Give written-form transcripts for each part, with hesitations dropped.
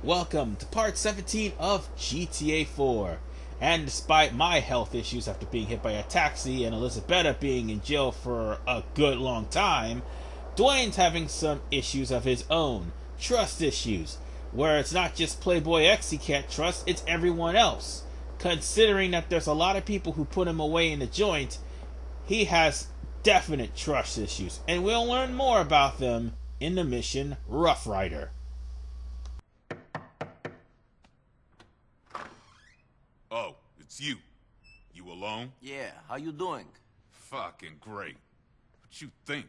Welcome to part 17 of GTA 4. And despite my health issues after being hit by a taxi and Elizabetta being in jail for a good long time, Dwayne's having some issues of his own. Trust issues. Where it's not just Playboy X he can't trust, it's everyone else. Considering that there's a lot of people who put him away in the joint, he has definite trust issues. And we'll learn more about them in the mission Rough Rider. Oh, it's you. You alone? Yeah, how you doing? Fucking great. What you think?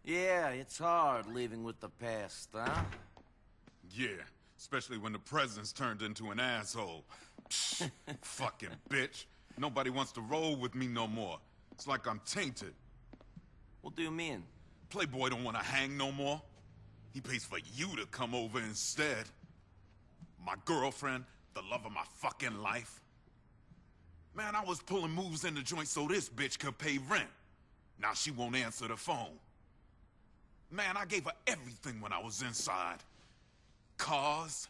Yeah, it's hard living with the past, huh? Yeah, especially when the president's turned into an asshole. Fucking bitch. Nobody wants to roll with me no more. It's like I'm tainted. What do you mean? Playboy don't want to hang no more. He pays for you to come over instead. My girlfriend, the love of my fucking life. Man, I was pulling moves in the joint so this bitch could pay rent. Now she won't answer the phone. Man, I gave her everything when I was inside. Cars,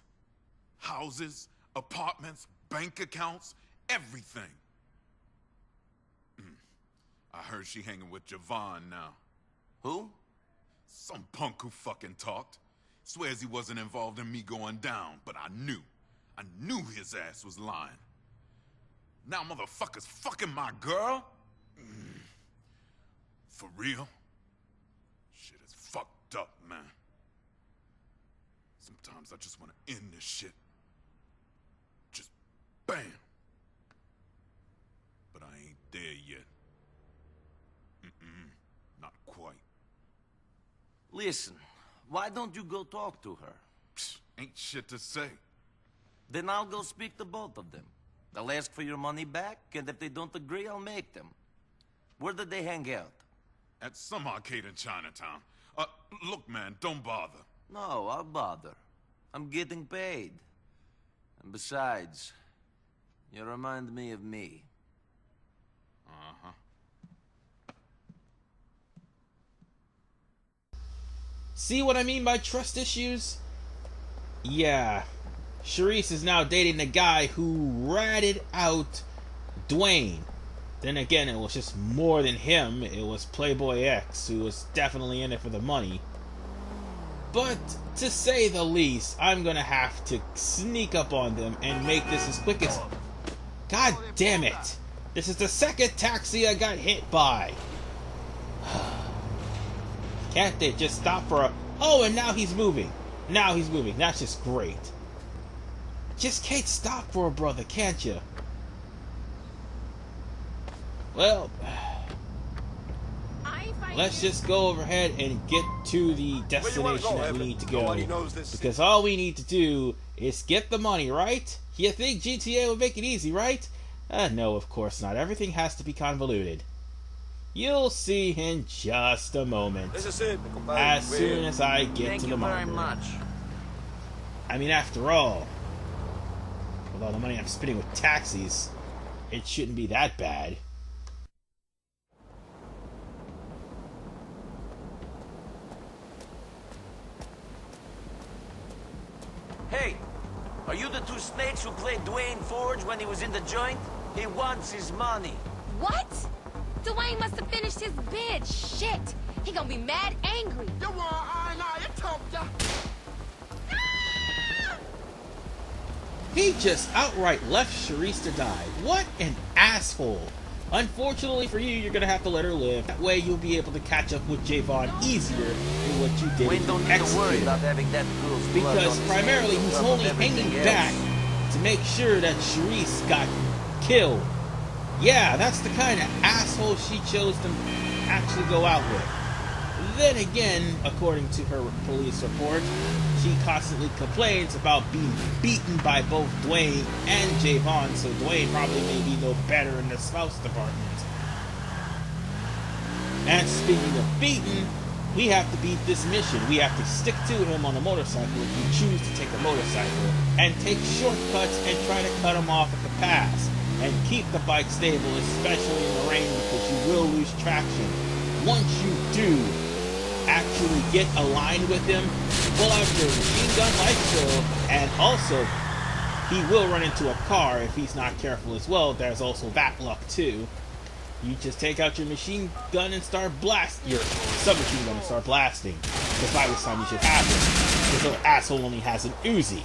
houses, apartments, bank accounts, everything. I heard she hanging with Javon now. Who? Some punk who fucking talked. Swears he wasn't involved in me going down, but I knew his ass was lying. Now motherfuckers fucking my girl? For real? Shit is fucked up, man. Sometimes I just want to end this shit. Just bam. But I ain't there yet. Not quite. Listen, why don't you go talk to her? Ain't shit to say. Then I'll go speak to both of them. They'll ask for your money back, and if they don't agree, I'll make them. Where did they hang out? At some arcade in Chinatown. Look, man, don't bother. No, I'll bother. I'm getting paid. And besides, you remind me of me. Uh-huh. See what I mean by trust issues? Yeah. Charisse is now dating the guy who ratted out Dwayne. Then again, it was just more than him. It was Playboy X, who was definitely in it for the money. But, to say the least, I'm gonna have to sneak up on them and make this as quick as... God damn it! This is the second taxi I got hit by. Can't they just stop for a... Oh, and now he's moving. Now he's moving. That's just great. Just can't stop for a brother, can't you? Well, let's just go overhead and get to the destination that we need to go. Because all we need to do is get the money, right? You think GTA would make it easy, right? No, of course not. Everything has to be convoluted. You'll see in just a moment. As soon as I get to the marker. Thank you very much. I mean, after all, with all the money I'm spending with taxis, it shouldn't be that bad. Hey, are you the two snakes who played Dwayne Forge when he was in the joint? He wants his money. What? Dwayne must have finished his bid. Shit. He gonna be mad angry. He just outright left Charisse to die. What an asshole. Unfortunately for you, you're gonna have to let her live. That way you'll be able to catch up with Javon easier than what you did Dwayne don't need to worry about having that girl's blood because on his primarily hands he's on top only of everything hanging else. back to make sure that Charisse got killed. Yeah, that's the kind of asshole she chose to actually go out with. Then again, according to her police report, she constantly complains about being beaten by both Dwayne and Javon, so Dwayne probably may be no better in the spouse department. And speaking of beaten, we have to beat this mission. We have to stick to him on a motorcycle if you choose to take a motorcycle, and take shortcuts and try to cut him off at the pass. And keep the bike stable, especially in the rain, because you will lose traction. Once you do, actually get aligned with him, pull out your machine gun like so, and also he will run into a car if he's not careful as well. There's also that luck too. You just take out your machine gun and start blasting. Your submachine gun and start blasting. Because by this time you should have it. This little asshole only has an Uzi.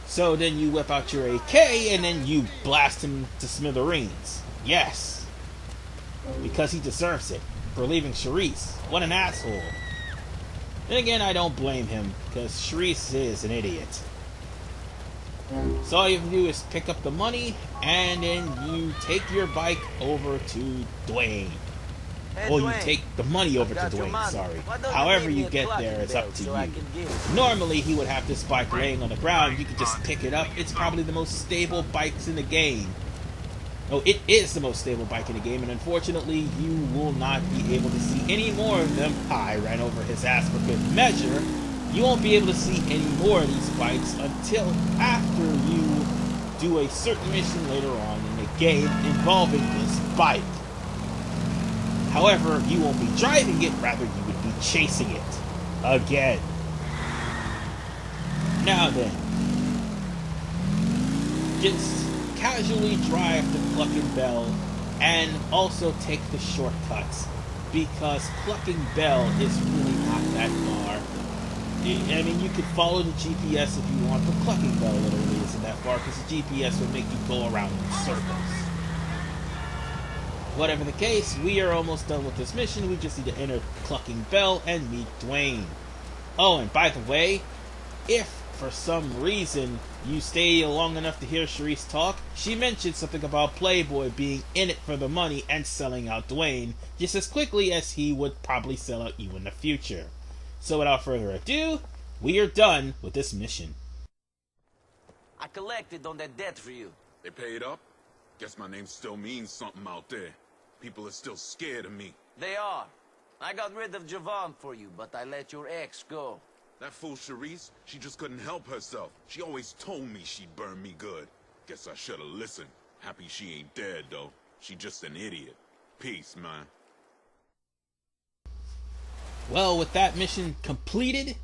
So then you whip out your AK and then you blast him to smithereens. Yes. Because he deserves it. For leaving Charisse. What an asshole. Then again, I don't blame him. Because Charisse is an idiot. So all you have to do is pick up the money, and then you take your bike over to Dwayne. Hey, Or you Dwayne, take the money over to got your Dwayne, money. sorry. Why don't However leave me you a get clocking there, it's bell up to so you. I can get it? Normally he would have this bike laying on the ground, you could just pick it up. It's probably the most stable bikes in the game. Oh, it is the most stable bike in the game, and unfortunately you will not be able to see any more of them. I ran over his ass for good measure. You won't be able to see any more of these bikes until after you do a certain mission later on in the game involving this bike. However, you won't be driving it, rather you would be chasing it. Again. Now then. Just casually drive to Clucking Bell and also take the shortcuts. Because Clucking Bell is really not that far. I mean, you could follow the GPS if you want, but Clucking Bell literally isn't that far because the GPS will make you go around in circles. Whatever the case, we are almost done with this mission. We just need to enter Clucking Bell and meet Dwayne. Oh, and by the way, if for some reason you stay long enough to hear Charisse talk, she mentioned something about Playboy being in it for the money and selling out Dwayne just as quickly as he would probably sell out you in the future. So without further ado, we are done with this mission. I collected on that debt for you. They paid up? Guess my name still means something out there. People are still scared of me. They are. I got rid of Javon for you, but I let your ex go. That fool Charisse, she just couldn't help herself. She always told me she'd burn me good. Guess I should've listened. Happy she ain't dead, though. She just an idiot. Peace, man. Well, with that mission completed,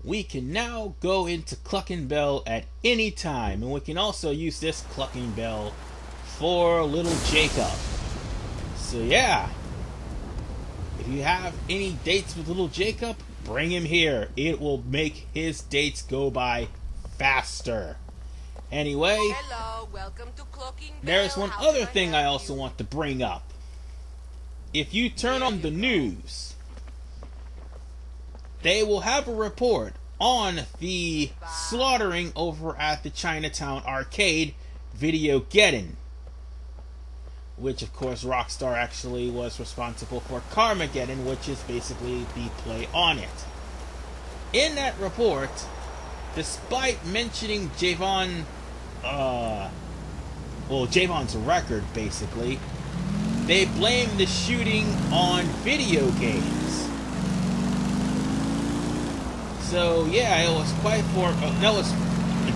we can now go into Clucking Bell at any time. And we can also use this Clucking Bell for little Jacob. So yeah, if you have any dates with little Jacob, bring him here. It will make his dates go by faster. Anyway, Hello, welcome to Clucking Bell. there's one How other can I thing I help also you? want to bring up. If you turn on the news, they will have a report on the slaughtering over at the Chinatown arcade Videogeddon, which of course Rockstar actually was responsible for Carmageddon, which is basically the play on it. In that report, despite mentioning Javon's record basically, they blame the shooting on video games. So yeah, it was that was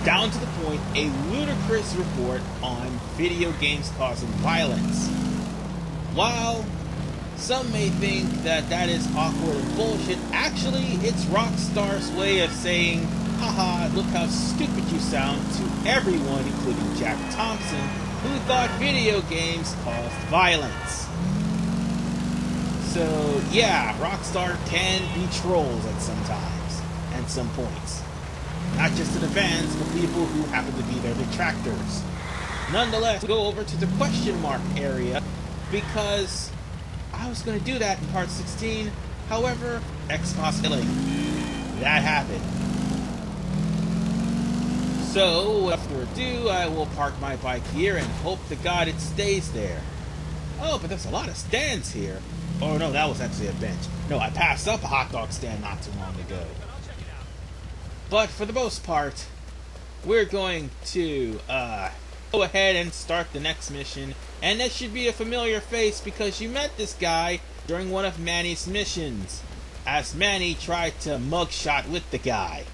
down to the point a ludicrous report on video games causing violence. While some may think that that is awkward and bullshit, actually it's Rockstar's way of saying, haha, look how stupid you sound to everyone, including Jack Thompson, who thought video games caused violence. So yeah, Rockstar can be trolls at some times. And some points. Not just to the fans, but people who happen to be their detractors. Nonetheless, go over to the question mark area, because I was going to do that in part 16, however, possibility. That happened. So, without further ado, I will park my bike here and hope to God it stays there. Oh, but there's a lot of stands here. Oh no, that was actually a bench. No, I passed up a hot dog stand not too long ago. But for the most part, we're going to go ahead and start the next mission. And this should be a familiar face because you met this guy during one of Manny's missions, as Manny tried to mugshot with the guy.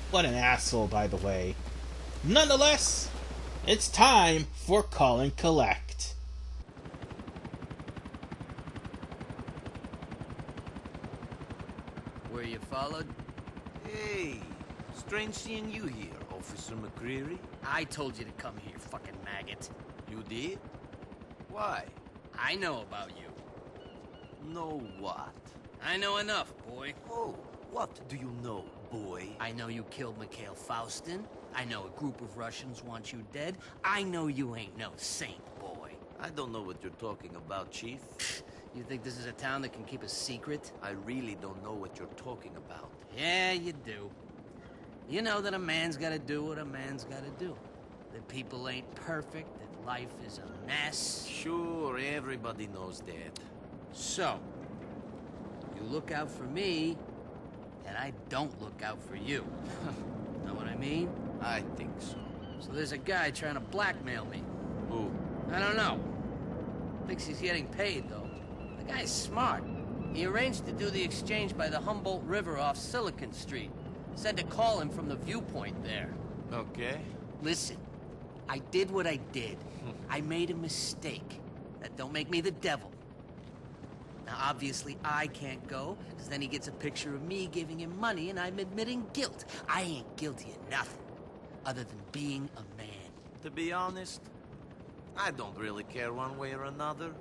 What an asshole, by the way. Nonetheless, it's time for Call and Collect. get followed? Hey, strange seeing you here, Officer McReary. I told you to come here, fucking maggot. You did? Why? I know about you. Know what? I know enough, boy. Oh, what do you know, boy? I know you killed Mikhail Faustin. I know a group of Russians want you dead. I know you ain't no saint, boy. I don't know what you're talking about, Chief. You think this is a town that can keep a secret? I really don't know what you're talking about. Yeah, you do. You know that a man's gotta do what a man's gotta do. That people ain't perfect, that life is a mess. Sure, everybody knows that. So, you look out for me, and I don't look out for you. Know what I mean? I think so. So there's a guy trying to blackmail me. Who? I don't know. Thinks he's getting paid, though. The guy's smart. He arranged to do the exchange by the Humboldt River off Silicon Street. Said to call him from the viewpoint there. Okay. Listen, I did what I did. I made a mistake. That don't make me the devil. Now, obviously, I can't go, because then he gets a picture of me giving him money, and I'm admitting guilt. I ain't guilty of nothing, other than being a man. To be honest, I don't really care one way or another.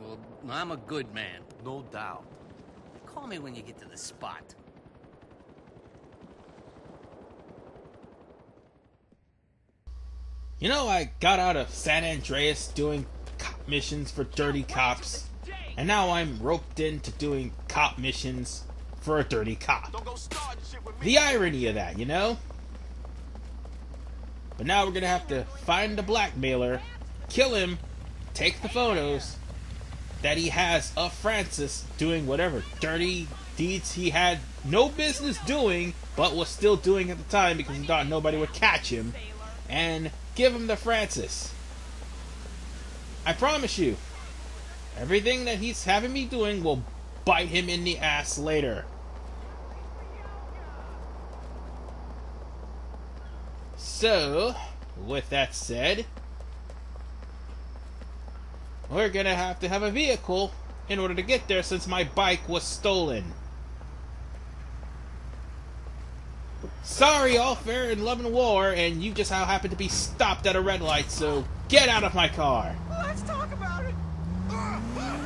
Well, I'm a good man. No doubt. Call me when you get to the spot. You know, I got out of San Andreas doing cop missions for dirty cops, and now I'm roped into doing cop missions for a dirty cop. The irony of that, you know? But now we're gonna have to find the blackmailer, kill him, take the photos that he has of Francis doing whatever dirty deeds he had no business doing, but was still doing at the time because he thought nobody would catch him, and give him to Francis. I promise you, everything that he's having me doing will bite him in the ass later. So, with that said, we're gonna have to have a vehicle in order to get there since my bike was stolen. Sorry, all fair in love and war, and you just happen to be stopped at a red light, so get out of my car. Let's talk about it.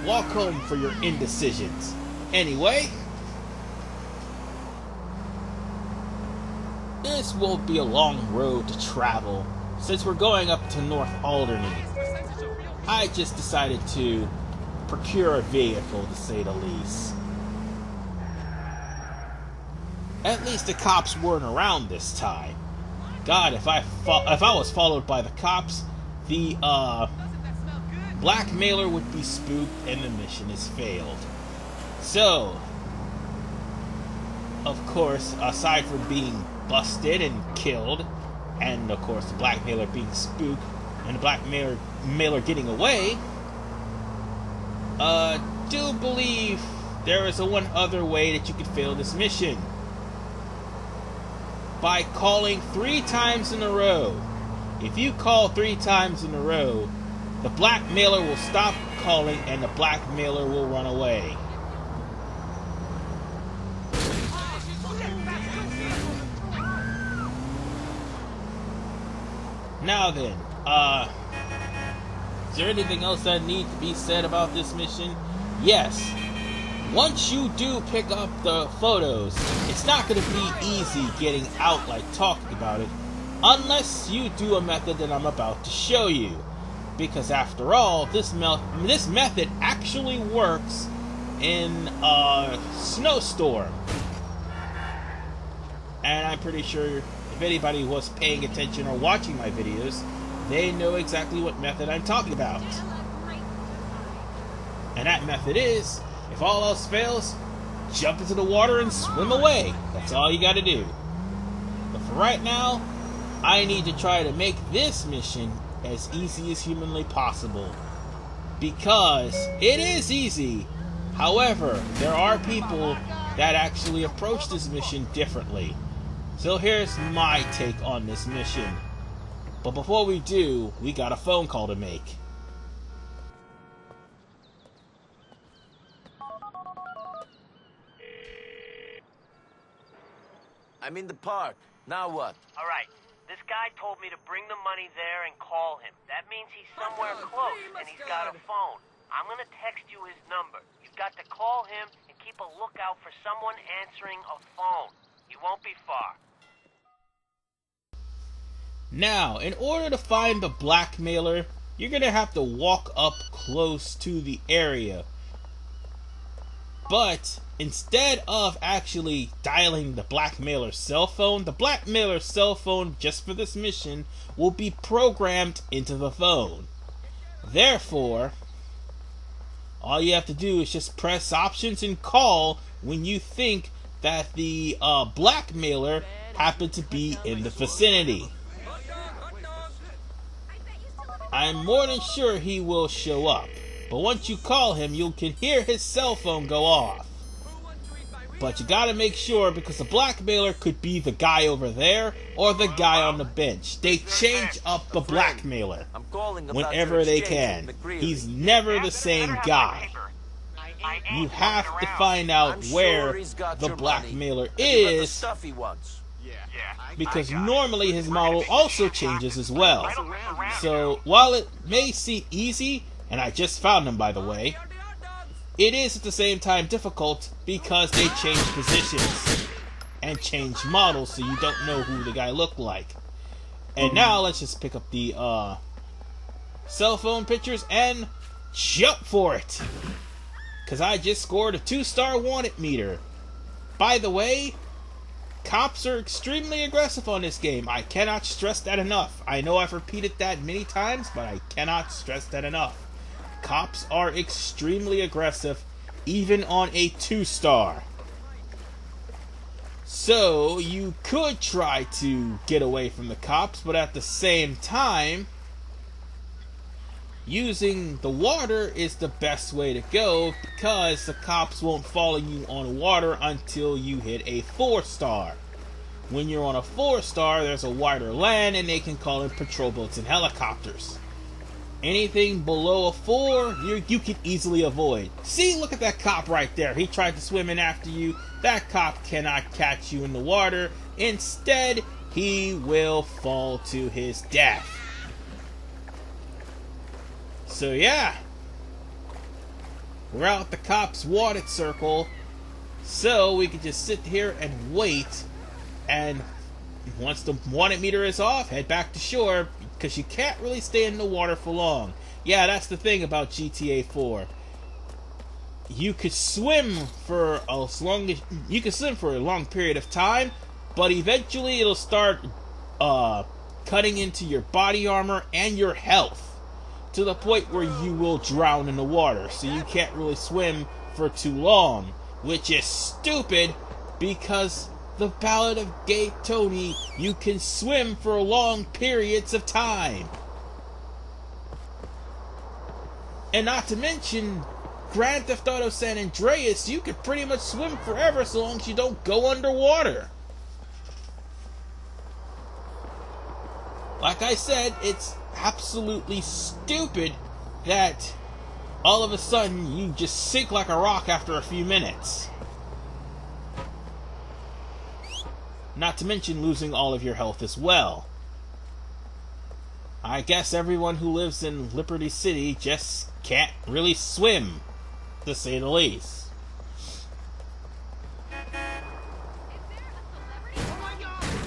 Walk home for your indecisions. Anyway, this won't be a long road to travel, since we're going up to North Alderney. I just decided to procure a vehicle, to say the least. At least the cops weren't around this time. God, if I was followed by the cops, the blackmailer would be spooked and the mission is failed. So, of course, aside from being busted and killed, and of course the blackmailer being spooked and the blackmailer getting away, do believe there is one other way that you could fail this mission. By calling 3 times in a row. If you call 3 times in a row, the blackmailer will stop calling and the blackmailer will run away. Now then, is there anything else that needs to be said about this mission? Yes. Once you do pick up the photos, it's not going to be easy getting out like talking about it, unless you do a method that I'm about to show you. Because after all, this method actually works in a snowstorm. And I'm pretty sure if anybody was paying attention or watching my videos, they know exactly what method I'm talking about. And that method is, if all else fails, jump into the water and swim away. That's all you gotta do. But for right now, I need to try to make this mission as easy as humanly possible. Because it is easy. However, there are people that actually approach this mission differently. So here's my take on this mission. But before we do, we got a phone call to make. I'm in the park. Now what? All right. This guy told me to bring the money there and call him. That means he's somewhere close, and he's got a phone. I'm gonna text you his number. You've got to call him and keep a lookout for someone answering a phone. He won't be far. Now, in order to find the blackmailer, you're gonna have to walk up close to the area. But instead of actually dialing the blackmailer's cell phone, the blackmailer's cell phone, just for this mission, will be programmed into the phone. Therefore, all you have to do is just press options and call when you think that the blackmailer happened to be in the vicinity. I'm more than sure he will show up. But once you call him, you can hear his cell phone go off. But you gotta make sure, because the blackmailer could be the guy over there or the guy on the bench. They change up the blackmailer whenever they can. He's never the same guy. You have to find out where the blackmailer is, because normally his model also changes as well. So while it may seem easy, and I just found him, by the way, it is at the same time difficult because they change positions and change models, so you don't know who the guy looked like. And now let's just pick up the cell phone pictures and jump for it, because I just scored a 2-star wanted meter. By the way, cops are extremely aggressive on this game. I cannot stress that enough. I know I've repeated that many times, but I cannot stress that enough. Cops are extremely aggressive, even on a 2-star. So, you could try to get away from the cops, but at the same time, using the water is the best way to go, because the cops won't follow you on water until you hit a 4-star. When you're on a 4-star, there's a wider land, and they can call in patrol boats and helicopters. Anything below a 4, you can easily avoid. See, look at that cop right there. He tried to swim in after you. That cop cannot catch you in the water. Instead, he will fall to his death. So yeah, we're out the cops' wanted circle, so we can just sit here and wait, and once the wanted meter is off, head back to shore, because you can't really stay in the water for long. Yeah, that's the thing about GTA 4. You could swim for a long period of time, but eventually it'll start cutting into your body armor and your health, to the point where you will drown in the water, so you can't really swim for too long, which is stupid, because the Ballad of Gay Tony, you can swim for long periods of time. And not to mention, Grand Theft Auto San Andreas, you can pretty much swim forever so long as you don't go underwater. Like I said, it's absolutely stupid that all of a sudden you just sink like a rock after a few minutes. Not to mention losing all of your health as well. I guess everyone who lives in Liberty City just can't really swim, to say the least.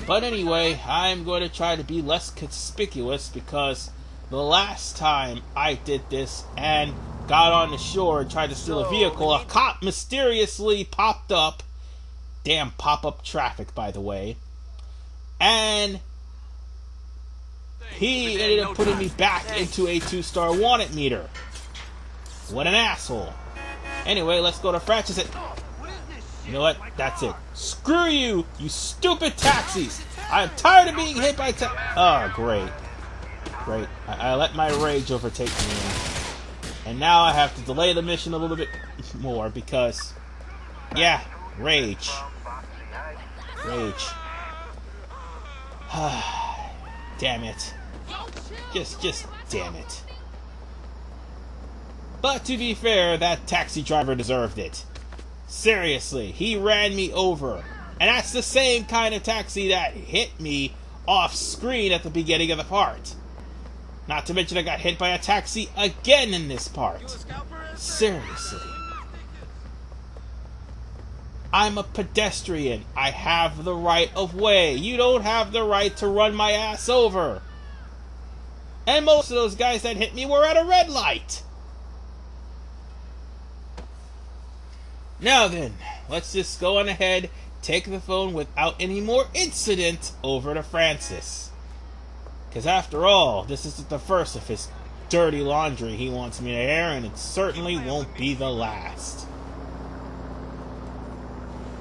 But anyway, I'm going to try to be less conspicuous, because the last time I did this and got on the shore and tried to steal a vehicle, a cop mysteriously popped up. Damn pop-up traffic, by the way. And he ended up putting me back into a 2-star wanted meter. What an asshole. Anyway, let's go to Francis and... You know what? That's it. Screw you, you stupid taxis! I'm tired of being hit by Oh, great. Great. I let my rage overtake me. And now I have to delay the mission a little bit more, because... Yeah, rage. Rage. Damn it. Just damn it. But to be fair, that taxi driver deserved it. Seriously, he ran me over. And that's the same kind of taxi that hit me off screen at the beginning of the part. Not to mention I got hit by a taxi again in this part. Seriously. I'm a pedestrian. I have the right of way. You don't have the right to run my ass over. And most of those guys that hit me were at a red light. Now then, let's just go on ahead, take the phone without any more incident over to Francis. Because after all, this isn't the first of his dirty laundry he wants me to air, and it certainly won't be the last.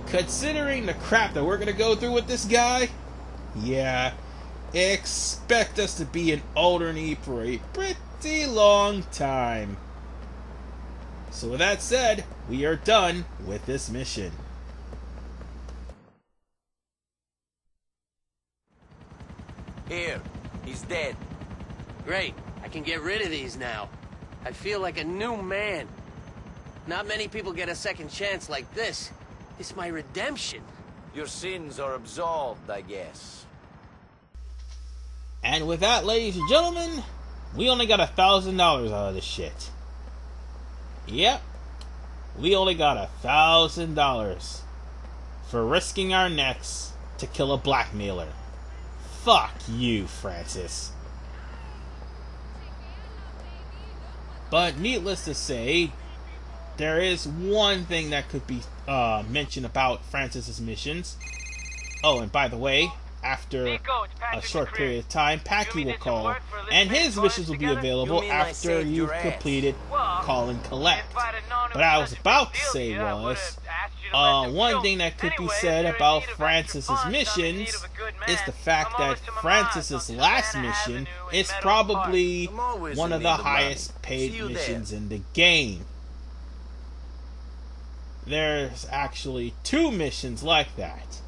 Considering the crap that we're going to go through with this guy, yeah, expect us to be in Alderney for a pretty long time. So with that said, we are done with this mission. Here, he's dead. Great. I can get rid of these now. I feel like a new man. Not many people get a second chance like this. It's my redemption. Your sins are absolved, I guess. And with that, ladies and gentlemen, we only got $1,000 out of this shit. Yep, we only got $1,000 for risking our necks to kill a blackmailer. Fuck you, Francis. But needless to say, there is one thing that could be mentioned about Francis's missions. Oh, and by the way, after Nico, it's a Patrick short McReary. period of time, You Packy mean will did some call, work for a and living his man missions will be together? available You mean I after saved you've your ass? completed Well, Call and Collect. if I'd have known it But I was was such a about big to deal say to you, I was, would've asked you to let them one go. thing that could be Anyway, said if you're in about need of extra Francis's funds, I'm in need missions of a good is man. the fact Come that over to my Francis's mom's on last Savannah mission Avenue in is Meadow probably I'm always one in of need the of money. highest paid See you there. missions in the game. There's actually 2 missions like that.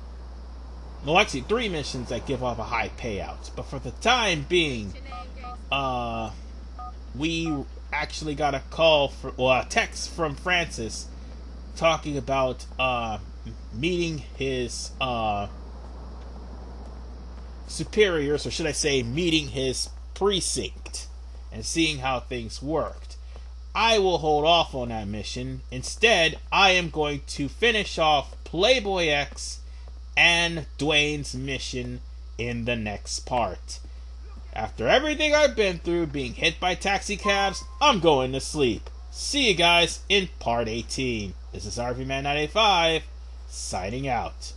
Well, actually 3 missions that give off a high payout. But for the time being, we actually got a call a text from Francis talking about meeting his superiors, or should I say meeting his precinct and seeing how things worked. I will hold off on that mission. Instead, I am going to finish off Playboy X and Dwayne's mission in the next part. After everything I've been through, being hit by taxi cabs, I'm going to sleep. See you guys in part 18. This is RVMan985, signing out.